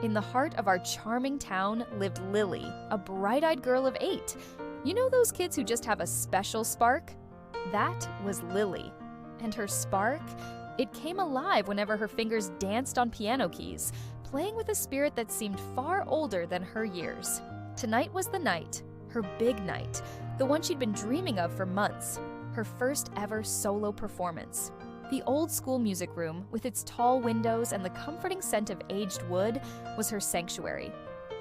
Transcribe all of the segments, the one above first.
In the heart of our charming town lived Lily, a bright-eyed girl of 8. You know those kids who just have a special spark? That was Lily. And her spark? It came alive whenever her fingers danced on piano keys, playing with a spirit that seemed far older than her years. Tonight was the night, her big night, the one she'd been dreaming of for months, her first ever solo performance. The old school music room, with its tall windows and the comforting scent of aged wood, was her sanctuary.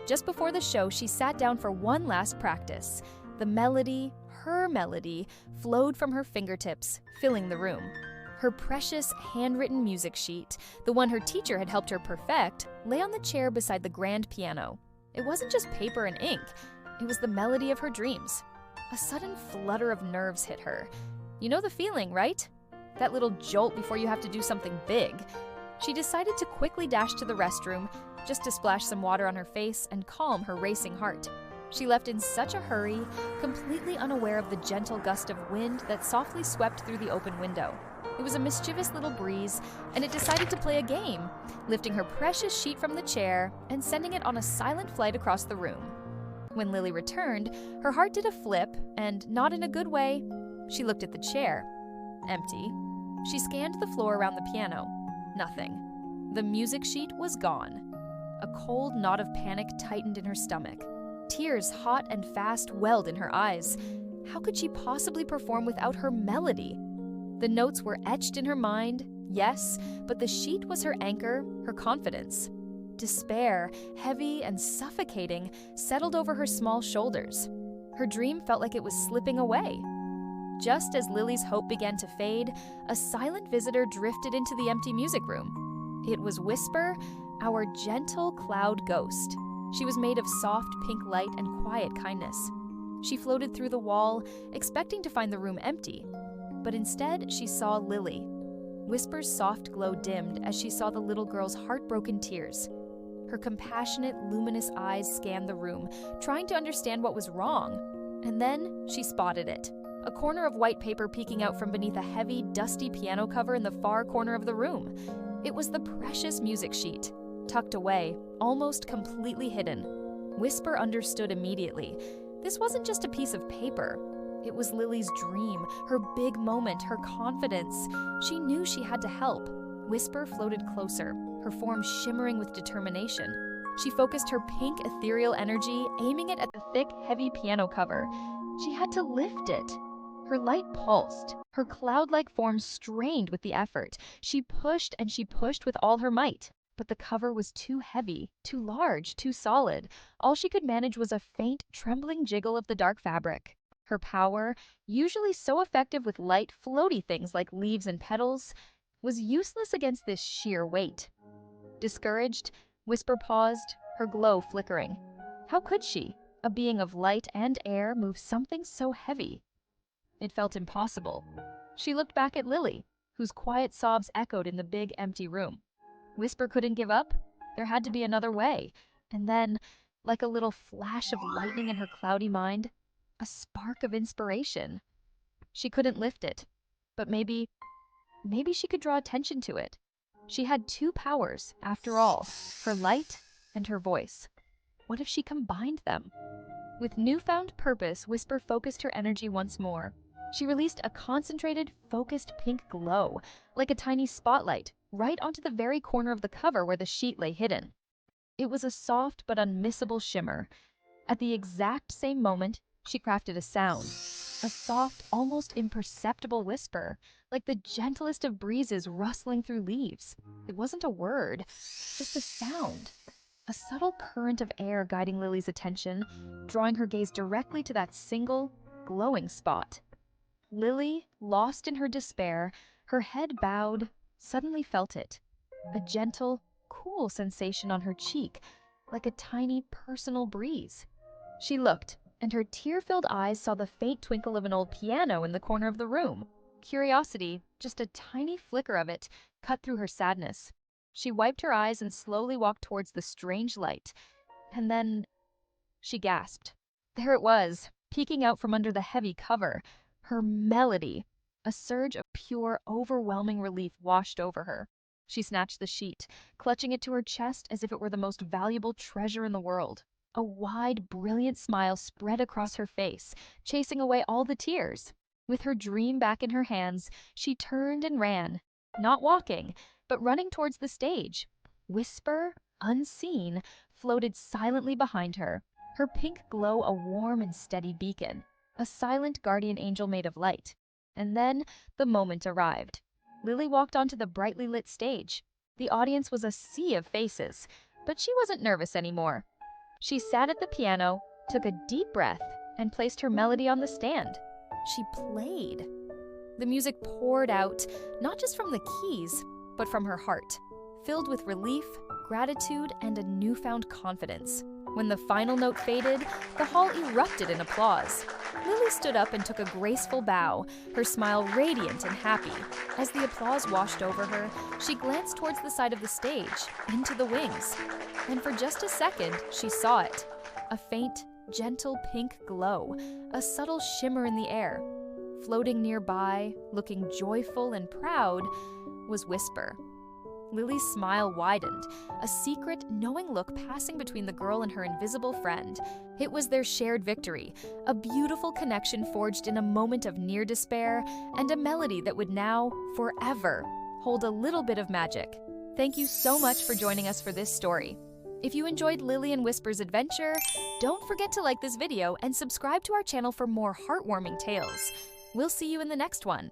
Just before the show, she sat down for one last practice. The melody, her melody, flowed from her fingertips, filling the room. Her precious handwritten music sheet, the one her teacher had helped her perfect, lay on the chair beside the grand piano. It wasn't just paper and ink, it was the melody of her dreams. A sudden flutter of nerves hit her. You know the feeling, right? That little jolt before you have to do something big. She decided to quickly dash to the restroom, just to splash some water on her face and calm her racing heart. She left in such a hurry, completely unaware of the gentle gust of wind that softly swept through the open window. It was a mischievous little breeze, and it decided to play a game, lifting her precious sheet from the chair and sending it on a silent flight across the room. When Lily returned, her heart did a flip, and not in a good way. She looked at the chair. Empty. She scanned the floor around the piano. Nothing. The music sheet was gone. A cold knot of panic tightened in her stomach. Tears, hot and fast, welled in her eyes. How could she possibly perform without her melody? The notes were etched in her mind, yes, but the sheet was her anchor, her confidence. Despair, heavy and suffocating, settled over her small shoulders. Her dream felt like it was slipping away. Just as Lily's hope began to fade, a silent visitor drifted into the empty music room. It was Whisper, our gentle cloud ghost. She was made of soft pink light and quiet kindness. She floated through the wall, expecting to find the room empty. But instead, she saw Lily. Whisper's soft glow dimmed as she saw the little girl's heartbroken tears. Her compassionate, luminous eyes scanned the room, trying to understand what was wrong. And then she spotted it. A corner of white paper peeking out from beneath a heavy, dusty piano cover in the far corner of the room. It was the precious music sheet, tucked away, almost completely hidden. Whisper understood immediately. This wasn't just a piece of paper. It was Lily's dream, her big moment, her confidence. She knew she had to help. Whisper floated closer, her form shimmering with determination. She focused her pink, ethereal energy, aiming it at the thick, heavy piano cover. She had to lift it. Her light pulsed. Her cloud-like form strained with the effort. She pushed and she pushed with all her might. But the cover was too heavy, too large, too solid. All she could manage was a faint, trembling jiggle of the dark fabric. Her power, usually so effective with light, floaty things like leaves and petals, was useless against this sheer weight. Discouraged, Whisper paused, her glow flickering. How could she, a being of light and air, move something so heavy? It felt impossible. She looked back at Lily, whose quiet sobs echoed in the big, empty room. Whisper couldn't give up. There had to be another way. And then, like a little flash of lightning in her cloudy mind, a spark of inspiration. She couldn't lift it, but maybe she could draw attention to it. She had two powers, after all, her light and her voice. What if she combined them? With newfound purpose, Whisper focused her energy once more. She released a concentrated, focused pink glow, like a tiny spotlight, right onto the very corner of the cover where the sheet lay hidden. It was a soft but unmissable shimmer. At the exact same moment, she crafted a sound. A soft, almost imperceptible whisper, like the gentlest of breezes rustling through leaves. It wasn't a word, just a sound. A subtle current of air guiding Lily's attention, drawing her gaze directly to that single, glowing spot. Lily, lost in her despair, her head bowed, suddenly felt it. A gentle, cool sensation on her cheek, like a tiny, personal breeze. She looked, and her tear-filled eyes saw the faint twinkle of an old piano in the corner of the room. Curiosity, just a tiny flicker of it, cut through her sadness. She wiped her eyes and slowly walked towards the strange light. And then she gasped. There it was, peeking out from under the heavy cover. Her melody. A surge of pure, overwhelming relief washed over her. She snatched the sheet, clutching it to her chest as if it were the most valuable treasure in the world. A wide, brilliant smile spread across her face, chasing away all the tears. With her dream back in her hands, she turned and ran, not walking, but running towards the stage. Whisper, unseen, floated silently behind her, her pink glow a warm and steady beacon, a silent guardian angel made of light. And then the moment arrived. Lily walked onto the brightly lit stage. The audience was a sea of faces, but she wasn't nervous anymore. She sat at the piano, took a deep breath, and placed her melody on the stand. She played. The music poured out, not just from the keys, but from her heart, filled with relief, gratitude, and a newfound confidence. When the final note faded, the hall erupted in applause. Lily stood up and took a graceful bow, her smile radiant and happy. As the applause washed over her, she glanced towards the side of the stage, into the wings. And for just a second, she saw it. A faint, gentle pink glow, a subtle shimmer in the air. Floating nearby, looking joyful and proud, was Whisper. Lily's smile widened, a secret, knowing look passing between the girl and her invisible friend. It was their shared victory, a beautiful connection forged in a moment of near despair, and a melody that would now, forever, hold a little bit of magic. Thank you so much for joining us for this story. If you enjoyed Lily and Whisper's adventure, don't forget to like this video and subscribe to our channel for more heartwarming tales. We'll see you in the next one.